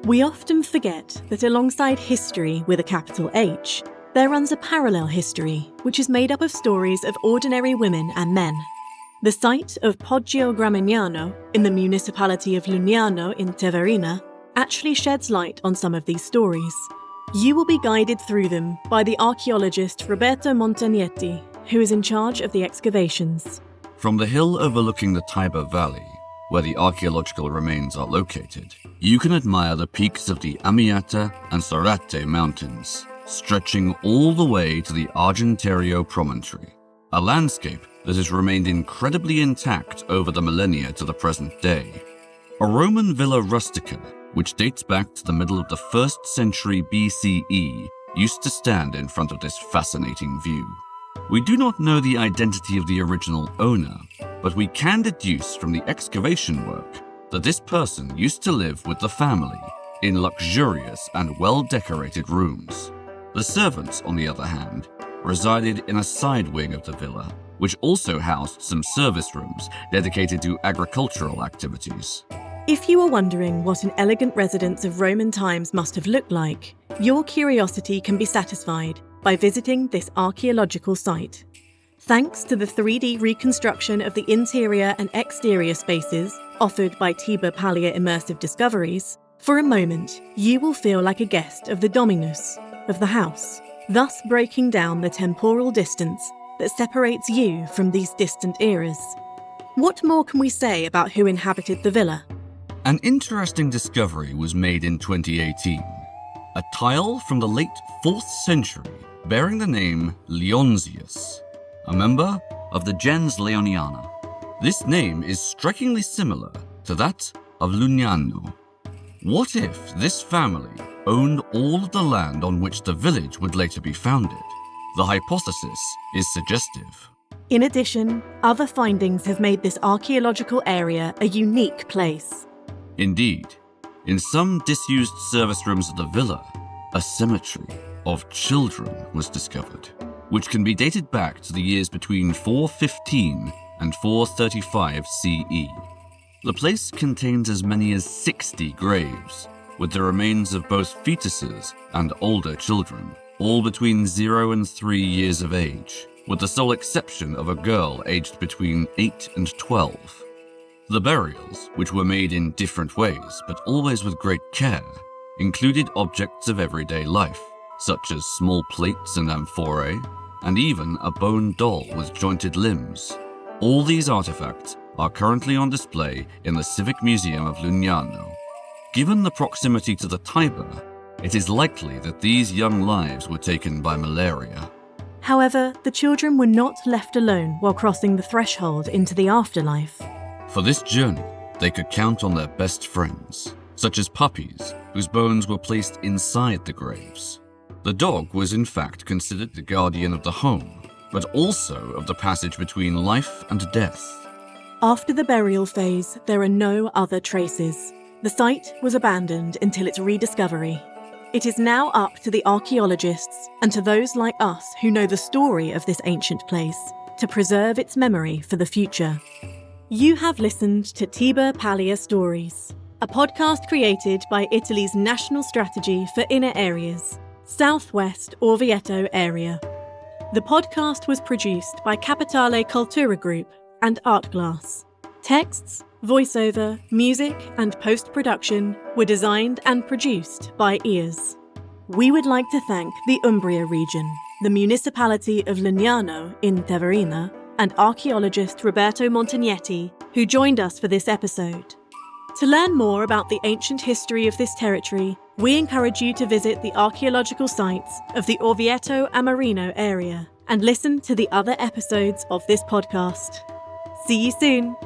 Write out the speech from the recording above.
We often forget that alongside history with a capital H, there runs a parallel history, which is made up of stories of ordinary women and men. The site of Poggio Gramignano in the municipality of Lugnano in Teverina actually sheds light on some of these stories. You will be guided through them by the archaeologist Roberto Montagnetti, who is in charge of the excavations. From the hill overlooking the Tiber Valley, where the archaeological remains are located, you can admire the peaks of the Amiata and Soratte mountains, stretching all the way to the Argentario promontory, a landscape that has remained incredibly intact over the millennia to the present day. A Roman villa rustica, which dates back to the middle of the 1st century B.C.E., used to stand in front of this fascinating view. We do not know the identity of the original owner, but we can deduce from the excavation work that this person used to live with the family in luxurious and well-decorated rooms. The servants, on the other hand, resided in a side wing of the villa, which also housed some service rooms dedicated to agricultural activities. If you are wondering what an elegant residence of Roman times must have looked like, your curiosity can be satisfied by visiting this archaeological site. Thanks to the 3D reconstruction of the interior and exterior spaces offered by Tiber Immersive Discoveries, for a moment you will feel like a guest of the dominus, of the house, thus breaking down the temporal distance that separates you from these distant eras. What more can we say about who inhabited the villa? An interesting discovery was made in 2018. A tile from the late 4th century bearing the name Leonsius, a member of the gens Leoniana. This name is strikingly similar to that of Lugnano. What if this family owned all of the land on which the village would later be founded? The hypothesis is suggestive. In addition, other findings have made this archaeological area a unique place. Indeed, in some disused service rooms of the villa, a cemetery of children was discovered, which can be dated back to the years between 415 and 435 CE. The place contains as many as 60 graves, with the remains of both fetuses and older children, all between 0 and 3 years of age, with the sole exception of a girl aged between 8 and 12. The burials, which were made in different ways but always with great care, included objects of everyday life, such as small plates and amphorae, and even a bone doll with jointed limbs. All these artifacts are currently on display in the Civic Museum of Lugnano. Given the proximity to the Tiber, it is likely that these young lives were taken by malaria. However, the children were not left alone while crossing the threshold into the afterlife. For this journey, they could count on their best friends, such as puppies whose bones were placed inside the graves. The dog was in fact considered the guardian of the home, but also of the passage between life and death. After the burial phase, there are no other traces. The site was abandoned until its rediscovery. It is now up to the archaeologists and to those like us who know the story of this ancient place to preserve its memory for the future. You have listened to Tiber Pallia Stories, a podcast created by Italy's National Strategy for Inner Areas, Southwest Orvieto area. The podcast was produced by Capitale Cultura Group and Artglass. Texts, voiceover, music, and post-production were designed and produced by Ears. We would like to thank the Umbria region, the municipality of Lugnano in Teverina, and archaeologist Roberto Montagnetti, who joined us for this episode. To learn more about the ancient history of this territory, we encourage you to visit the archaeological sites of the Orvieto Amarino area and listen to the other episodes of this podcast. See you soon!